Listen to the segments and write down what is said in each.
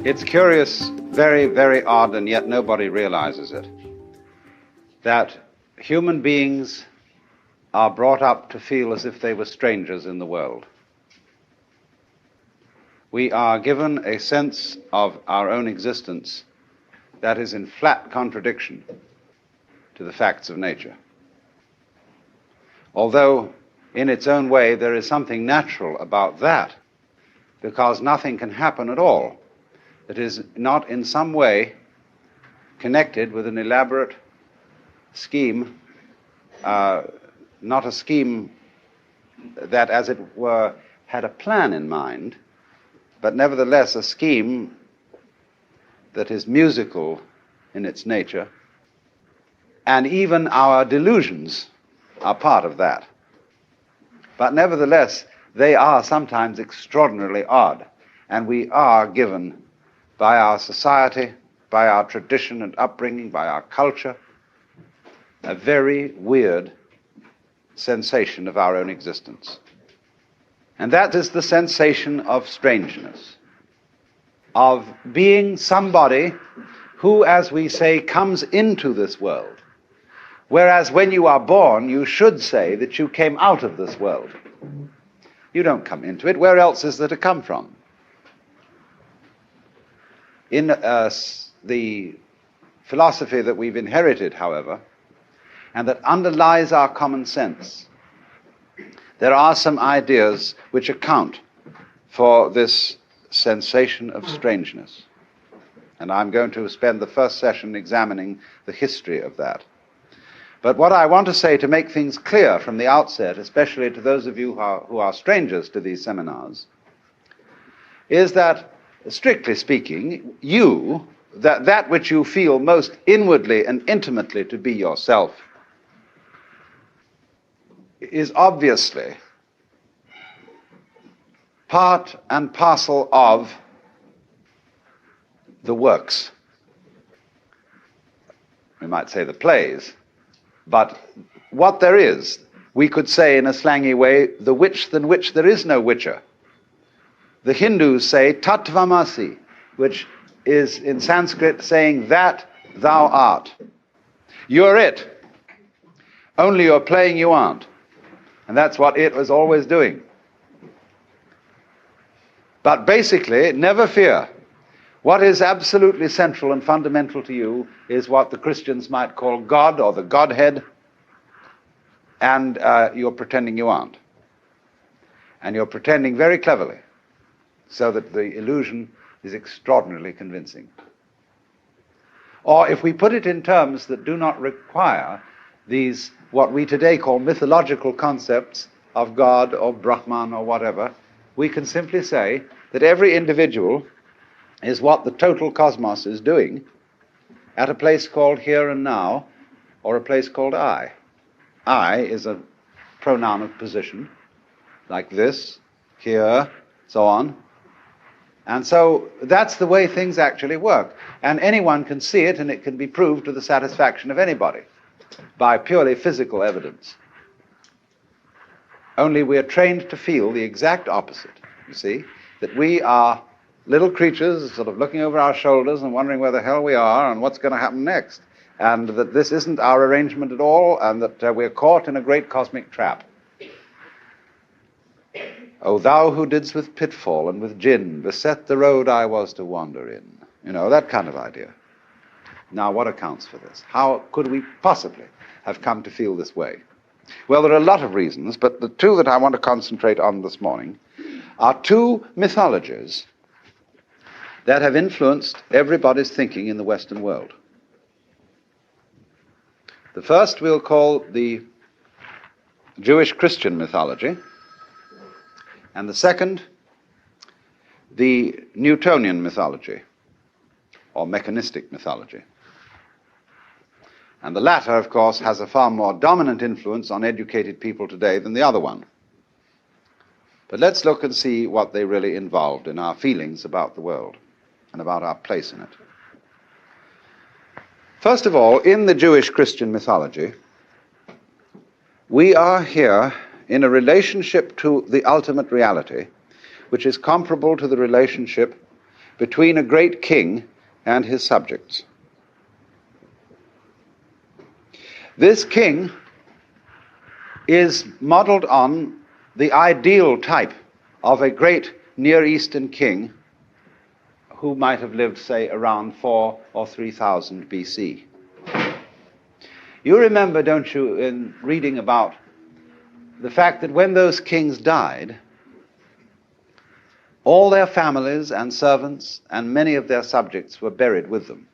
It's curious, very, very odd, and yet nobody realizes it, that human beings are brought up to feel as if they were strangers in the world. We are given a sense of our own existence that is in flat contradiction to the facts of nature. Although, in its own way, there is something natural about that, because nothing can happen at all that is not in some way connected with an elaborate scheme, not a scheme that, as it were, had a plan in mind, but nevertheless a scheme that is musical in its nature, and even our delusions are part of that. But nevertheless, they are sometimes extraordinarily odd, and we are given by our society, by our tradition and upbringing, by our culture, a very weird sensation of our own existence. And that is the sensation of strangeness, of being somebody who, as we say, comes into this world, whereas when you are born, you should say that you came out of this world. You don't come into it. Where else is there to come from? In the philosophy that we've inherited, however, and that underlies our common sense, there are some ideas which account for this sensation of strangeness. And I'm going to spend the first session examining the history of that. But what I want to say to make things clear from the outset, especially to those of you who are strangers to these seminars, is that, strictly speaking, that which you feel most inwardly and intimately to be yourself, is obviously part and parcel of the works. We might say the plays, but what there is, we could say in a slangy way, the which than which there is no witcher. The Hindus say tatvamasi, which is in Sanskrit saying that thou art. You're it. Only you're playing you aren't. And that's what it was always doing. But basically, never fear. What is absolutely central and fundamental to you is what the Christians might call God or the Godhead, and you're pretending you aren't. And you're pretending very cleverly, so that the illusion is extraordinarily convincing. Or if we put it in terms that do not require these, what we today call mythological concepts of God or Brahman or whatever, we can simply say that every individual is what the total cosmos is doing at a place called here and now, or a place called I. I is a pronoun of position, like this, here, so on. And so that's the way things actually work. And anyone can see it, and it can be proved to the satisfaction of anybody by purely physical evidence. Only we are trained to feel the exact opposite, you see, that we are little creatures sort of looking over our shoulders and wondering where the hell we are and what's going to happen next, and that this isn't our arrangement at all, and that we're caught in a great cosmic trap. O thou who didst with pitfall and with gin beset the road I was to wander in. You know, that kind of idea. Now, what accounts for this? How could we possibly have come to feel this way? Well, there are a lot of reasons, but the two that I want to concentrate on this morning are two mythologies that have influenced everybody's thinking in the Western world. The first we'll call the Jewish Christian mythology, and the second, the Newtonian mythology, or mechanistic mythology. And the latter, of course, has a far more dominant influence on educated people today than the other one. But let's look and see what they really involved in our feelings about the world and about our place in it. First of all, in the Jewish Christian mythology, we are here in a relationship to the ultimate reality, which is comparable to the relationship between a great king and his subjects. This king is modeled on the ideal type of a great Near Eastern king who might have lived, say, around 4 or 3000 BC. You remember, don't you, in reading about the fact that when those kings died, all their families and servants and many of their subjects were buried with them.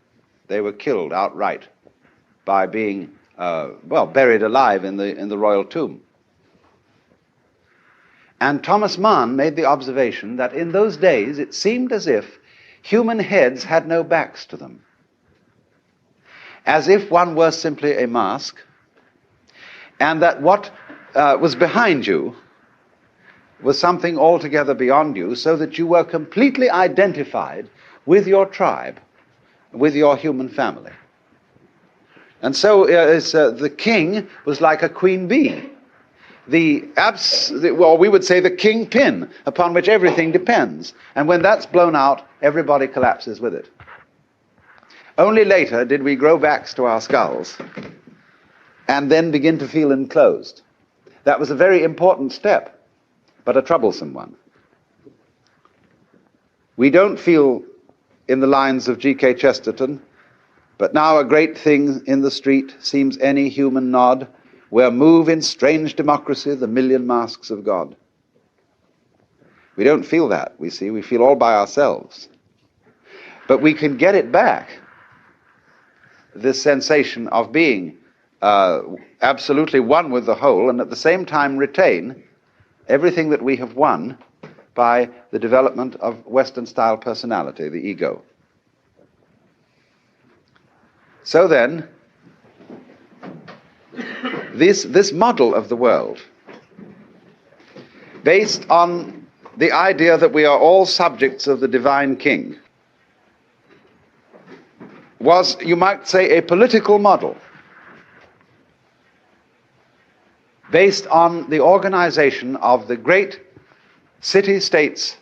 They were killed outright by being, buried alive in the royal tomb. And Thomas Mann made the observation that in those days it seemed as if human heads had no backs to them, as if one were simply a mask, and that what was behind you was something altogether beyond you, so that you were completely identified with your tribe, with your human family. And so the king was like a queen bee, we would say the kingpin upon which everything depends. And when that's blown out, everybody collapses with it. Only later did we grow backs to our skulls and then begin to feel enclosed. That was a very important step, but a troublesome one. We don't feel in the lines of G.K. Chesterton, but now a great thing in the street seems any human nod, where move in strange democracy the million masks of God. We don't feel that, we feel all by ourselves. But we can get it back, this sensation of being absolutely one with the whole, and at the same time retain everything that we have won by the development of Western-style personality, the ego. So then, this model of the world, based on the idea that we are all subjects of the divine king, was, you might say, a political model based on the organization of the great city-states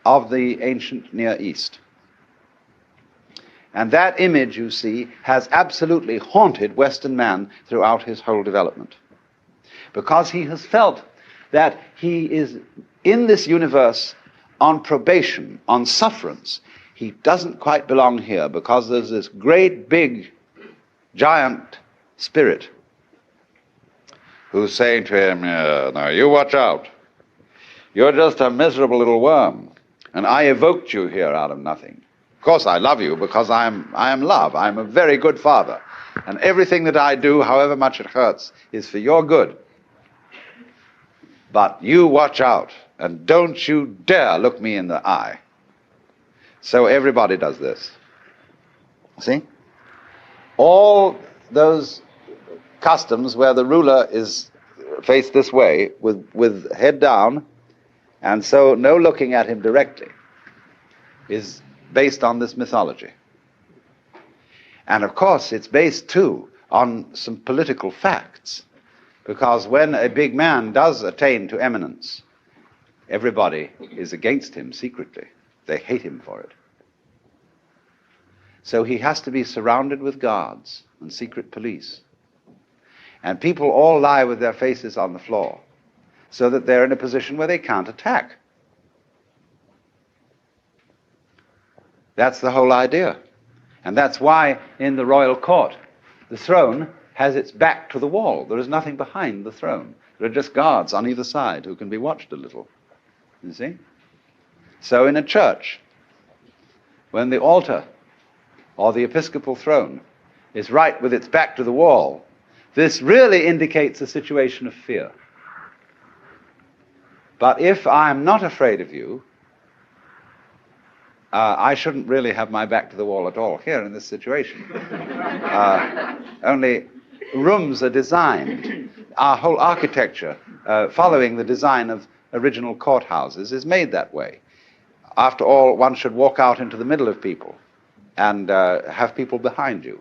of the ancient Near East. And that image, you see, has absolutely haunted Western man throughout his whole development. Because he has felt that he is in this universe on probation, on sufferance. He doesn't quite belong here because there's this great, big, giant spirit who's saying to him, now you watch out. You're just a miserable little worm, and I evoked you here out of nothing. Of course I love you because I am love. I'm a very good father. And everything that I do, however much it hurts, is for your good. But you watch out, and don't you dare look me in the eye. So everybody does this. See? All those customs where the ruler is faced this way, with head down, and so no looking at him directly, is based on this mythology. And of course it's based too on some political facts, because when a big man does attain to eminence, everybody is against him secretly. They hate him for it. So he has to be surrounded with guards and secret police. And people all lie with their faces on the floor so that they're in a position where they can't attack. That's the whole idea. And that's why in the royal court, the throne has its back to the wall. There is nothing behind the throne. There are just guards on either side who can be watched a little. You see? So in a church, when the altar or the episcopal throne is right with its back to the wall, this really indicates a situation of fear. But if I'm not afraid of you, I shouldn't really have my back to the wall at all here in this situation. Only rooms are designed. Our whole architecture, following the design of original courthouses, is made that way. After all, one should walk out into the middle of people and have people behind you,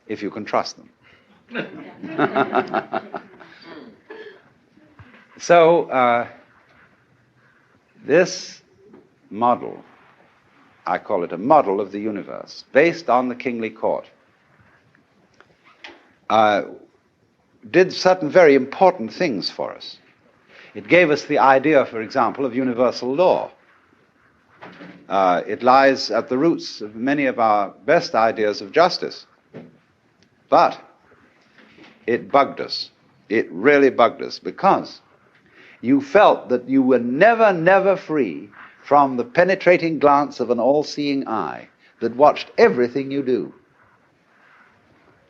if you can trust them. So, this model I call it a model of the universe, based on the kingly court, did certain very important things for us. It gave us the idea, for example, of universal law. It lies at the roots of many of our best ideas of justice. But it bugged us. It really bugged us, because you felt that you were never, never free from the penetrating glance of an all-seeing eye that watched everything you do.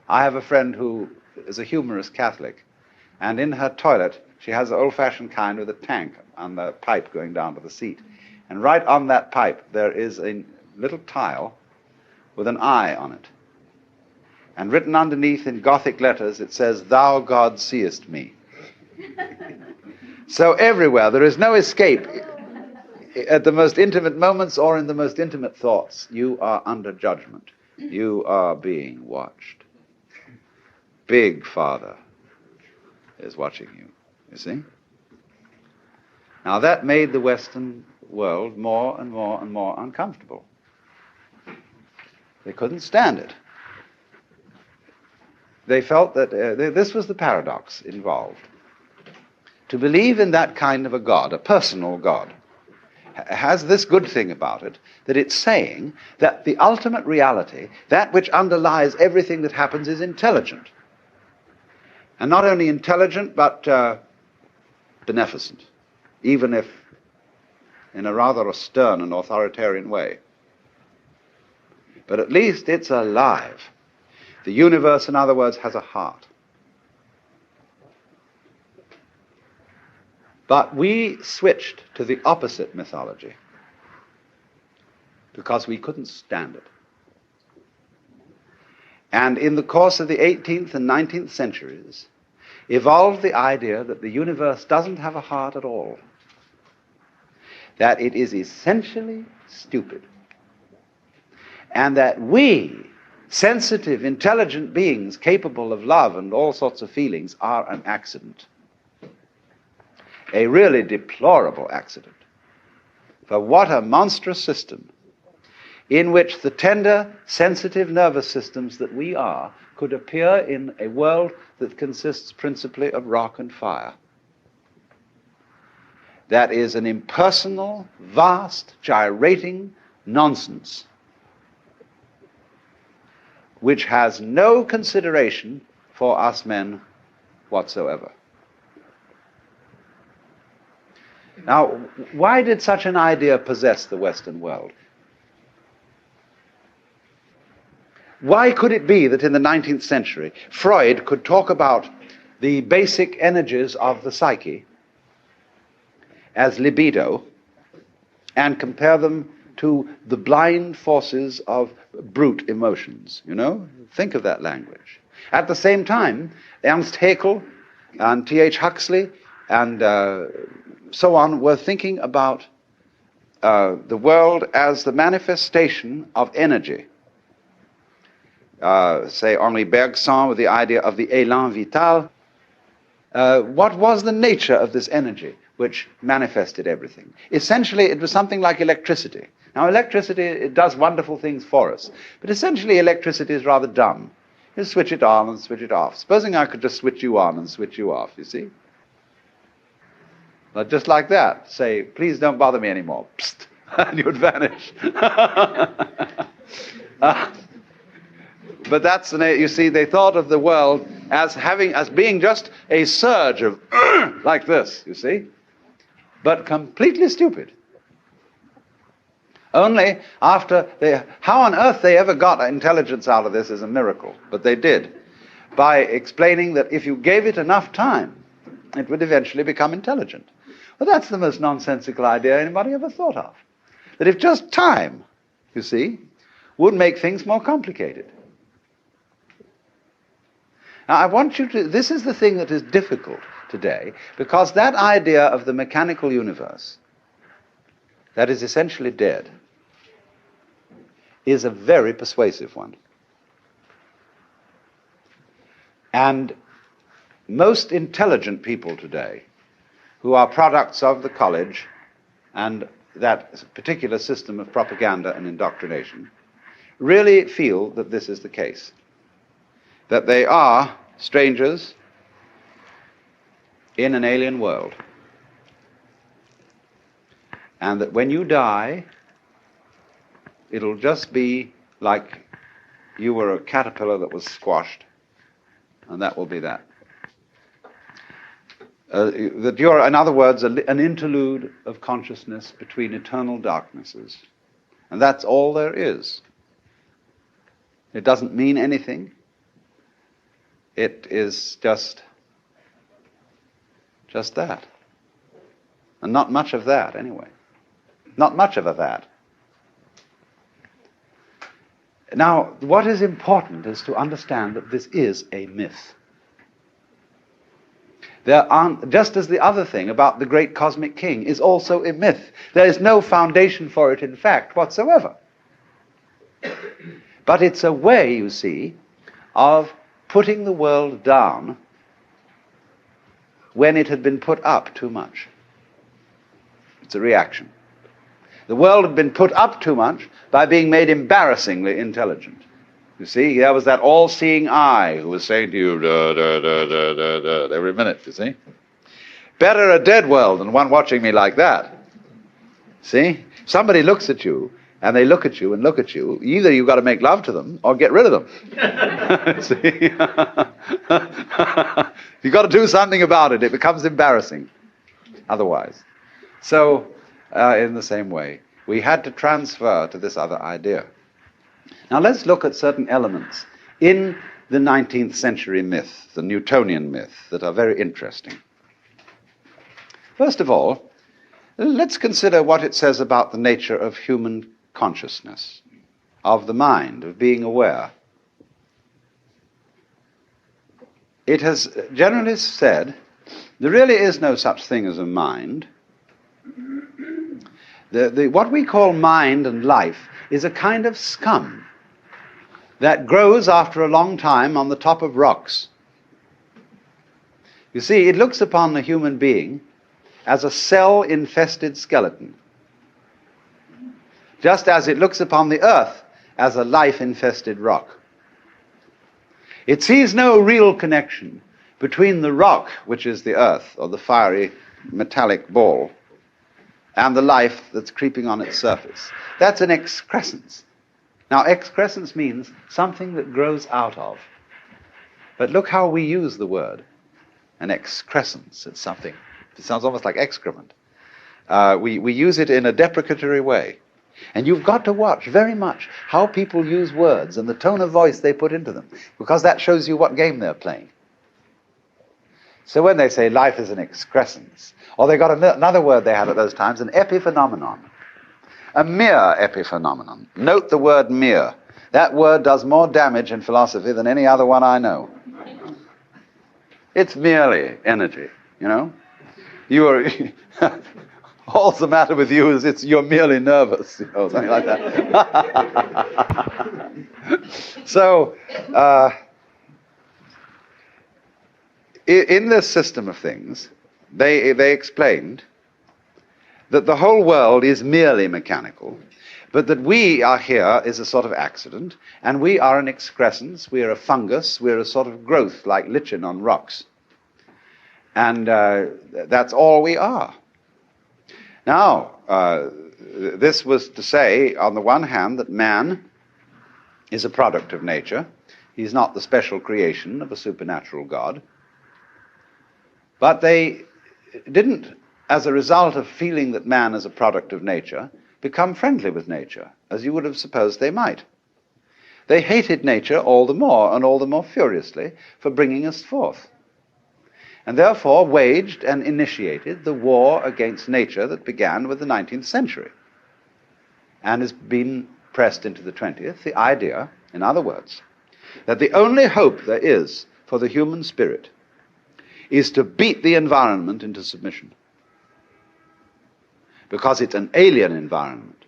I have a friend who is a humorous Catholic, and in her toilet she has the old-fashioned kind with a tank on the pipe going down to the seat. And right on that pipe there is a little tile with an eye on it. And written underneath in Gothic letters it says, "Thou, God, seest me." So everywhere there is no escape. At the most intimate moments or in the most intimate thoughts, you are under judgment. You are being watched. Big Father is watching you, you see? Now that made the Western world more and more and more uncomfortable. They couldn't stand it. They felt that this was the paradox involved. To believe in that kind of a God, a personal God, has this good thing about it, that it's saying that the ultimate reality, that which underlies everything that happens, is intelligent. And not only intelligent, but beneficent, even if in a rather stern and authoritarian way. But at least it's alive. The universe, in other words, has a heart. But we switched to the opposite mythology because we couldn't stand it. And in the course of the 18th and 19th centuries, evolved the idea that the universe doesn't have a heart at all, that it is essentially stupid, and that we, sensitive, intelligent beings capable of love and all sorts of feelings, are an accident. A really deplorable accident. For what a monstrous system in which the tender, sensitive nervous systems that we are could appear in a world that consists principally of rock and fire. That is an impersonal, vast, gyrating nonsense which has no consideration for us men whatsoever. Now, why did such an idea possess the Western world? Why could it be that in the 19th century Freud could talk about the basic energies of the psyche as libido and compare them to the blind forces of brute emotions, you know? Think of that language. At the same time, Ernst Haeckel and T.H. Huxley and so on were thinking about the world as the manifestation of energy. Say Henri Bergson with the idea of the élan vital. What was the nature of this energy which manifested everything? Essentially, it was something like electricity. Now, electricity, it does wonderful things for us, but essentially electricity is rather dumb. You switch it on and switch it off. Supposing I could just switch you on and switch you off, you see? But just like that, say, please don't bother me anymore, psst, and you'd vanish. But that's, you see, they thought of the world as being just a surge of like this, you see, but completely stupid. Only after how on earth they ever got intelligence out of this is a miracle, but they did, by explaining that if you gave it enough time, it would eventually become intelligent. Well, that's the most nonsensical idea anybody ever thought of. That if just time, you see, would make things more complicated. Now, I want you to, this is the thing that is difficult today, because that idea of the mechanical universe, that is essentially dead, is a very persuasive one. And most intelligent people today, who are products of the college and that particular system of propaganda and indoctrination, really feel that this is the case, that they are strangers in an alien world, and that when you die, it'll just be like you were a caterpillar that was squashed, and that will be that. That you're, in other words, an interlude of consciousness between eternal darknesses. And that's all there is. It doesn't mean anything. It is just that. And not much of that, anyway. Not much of a that. Now, what is important is to understand that this is a myth. There aren't, just as the other thing about the great cosmic king is also a myth. There is no foundation for it in fact whatsoever. But it's a way, you see, of putting the world down when it had been put up too much. It's a reaction. The world had been put up too much by being made embarrassingly intelligent. You see, there was that all-seeing eye who was saying to you, da, da, da, da, da, da, every minute, you see. Better a dead world than one watching me like that. See? Somebody looks at you, and they look at you and look at you. Either you've got to make love to them or get rid of them. See? You've got to do something about it. It becomes embarrassing otherwise. So, in the same way, we had to transfer to this other idea. Now let's look at certain elements in the 19th century myth, the Newtonian myth, that are very interesting. First of all, let's consider what it says about the nature of human consciousness, of the mind, of being aware. It has generally said there really is no such thing as a mind. What we call mind and life is a kind of scum that grows after a long time on the top of rocks. You see, it looks upon the human being as a cell-infested skeleton, just as it looks upon the earth as a life-infested rock. It sees no real connection between the rock, which is the earth, or the fiery metallic ball, and the life that's creeping on its surface. That's an excrescence. Now, excrescence means something that grows out of. But look how we use the word, an excrescence. It's something. It sounds almost like excrement. We use it in a deprecatory way. And you've got to watch very much how people use words and the tone of voice they put into them, because that shows you what game they're playing. So when they say life is an excrescence, or they got another word they had at those times, an epiphenomenon. A mere epiphenomenon. Note the word mere. That word does more damage in philosophy than any other one I know. It's merely energy, you know. You are all's the matter with you is you're merely nervous, you know, something like that. So, in this system of things, they explained that the whole world is merely mechanical, but that we are here is a sort of accident, and we are an excrescence, we are a fungus, we're a sort of growth like lichen on rocks. And that's all we are. Now, this was to say, on the one hand, that man is a product of nature. He's not the special creation of a supernatural God. But they didn't, as a result of feeling that man is a product of nature, become friendly with nature, as you would have supposed they might. They hated nature all the more, and all the more furiously, for bringing us forth, and therefore waged and initiated the war against nature that began with the 19th century, and has been pressed into the 20th, the idea, in other words, that the only hope there is for the human spirit is to beat the environment into submission. Because it's an alien environment.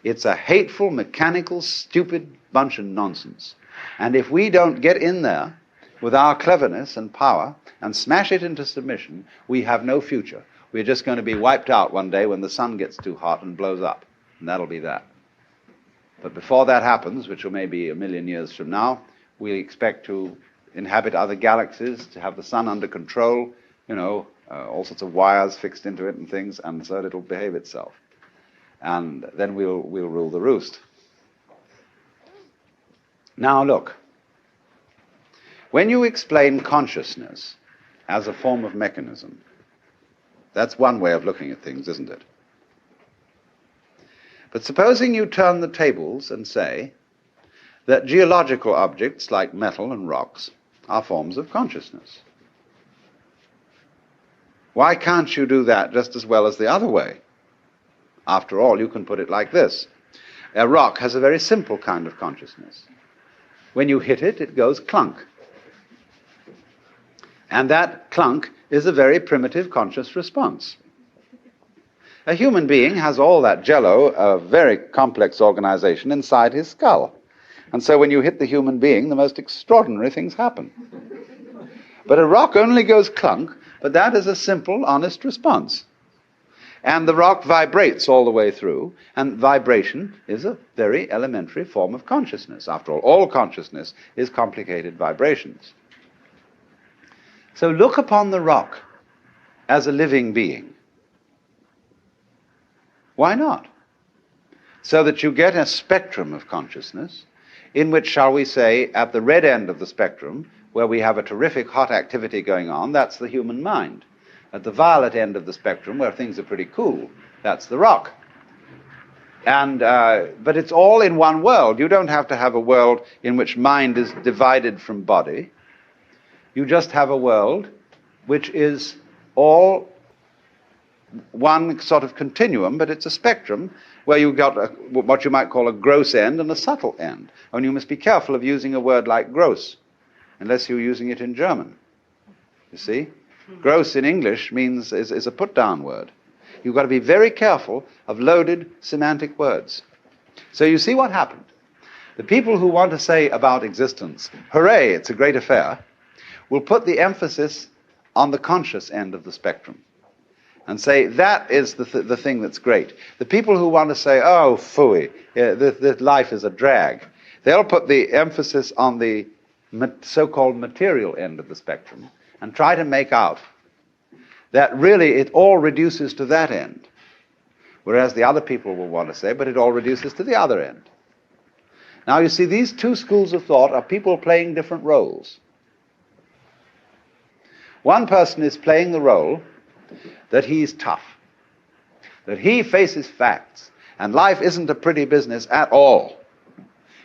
It's a hateful, mechanical, stupid bunch of nonsense. And if we don't get in there with our cleverness and power and smash it into submission, we have no future. We're just going to be wiped out one day when the sun gets too hot and blows up, and that'll be that. But before that happens, which will maybe 1,000,000 years from now, we expect to inhabit other galaxies, to have the sun under control, all sorts of wires fixed into it and things, and so it'll behave itself. And then we'll rule the roost. Now look, when you explain consciousness as a form of mechanism, that's one way of looking at things, isn't it? But supposing you turn the tables and say that geological objects like metal and rocks are forms of consciousness. Why can't you do that just as well as the other way? After all, you can put it like this. A rock has a very simple kind of consciousness. When you hit it, it goes clunk. And that clunk is a very primitive conscious response. A human being has all that jello, a very complex organization, inside his skull. And so when you hit the human being, the most extraordinary things happen. But a rock only goes clunk, but that is a simple, honest response. And the rock vibrates all the way through, and vibration is a very elementary form of consciousness. After all consciousness is complicated vibrations. So look upon the rock as a living being. Why not? So that you get a spectrum of consciousness in which, shall we say, at the red end of the spectrum, where we have a terrific hot activity going on, that's the human mind. At the violet end of the spectrum, where things are pretty cool, that's the rock. But it's all in one world. You don't have to have a world in which mind is divided from body. You just have a world which is all one sort of continuum, but it's a spectrum where you've got what you might call a gross end and a subtle end. And you must be careful of using a word like gross, unless you're using it in German. You see? Gross in English is a put-down word. You've got to be very careful of loaded semantic words. So you see what happened. The people who want to say about existence, hooray, it's a great affair, will put the emphasis on the conscious end of the spectrum and say that is the thing that's great. The people who want to say, oh, phooey, that life is a drag, they'll put the emphasis on the so-called material end of the spectrum and try to make out that really it all reduces to that end, whereas the other people will want to say, but it all reduces to the other end. Now, you see, these two schools of thought are people playing different roles. One person is playing the role that he's tough, that he faces facts, and life isn't a pretty business at all.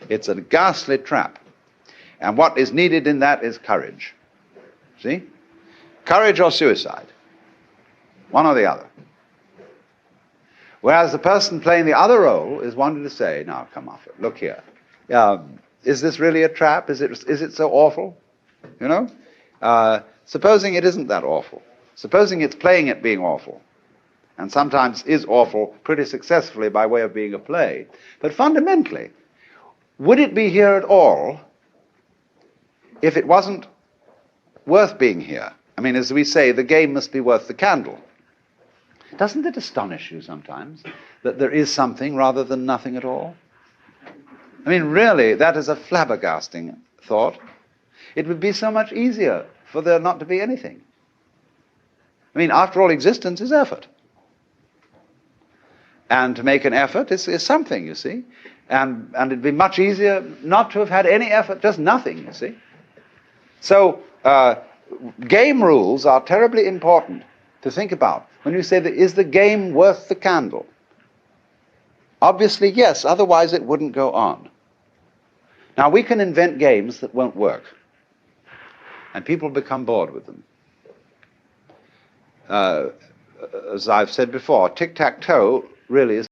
It's a ghastly trap. And what is needed in that is courage. See? Courage or suicide. One or the other. Whereas the person playing the other role is wanting to say, now, come off it, look here. Is this really a trap? Is it so awful? Supposing it isn't that awful. Supposing it's playing at being awful. And sometimes is awful pretty successfully by way of being a play. But fundamentally, would it be here at all if it wasn't worth being here? I mean, as we say, the game must be worth the candle. Doesn't it astonish you sometimes that there is something rather than nothing at all? I mean, really, that is a flabbergasting thought. It would be so much easier for there not to be anything. I mean, after all, existence is effort. And to make an effort is something, you see. And it'd be much easier not to have had any effort, just nothing, you see. So, game rules are terribly important to think about. When you say, is the game worth the candle? Obviously, yes, otherwise it wouldn't go on. Now, we can invent games that won't work. And people become bored with them. As I've said before, tic-tac-toe really is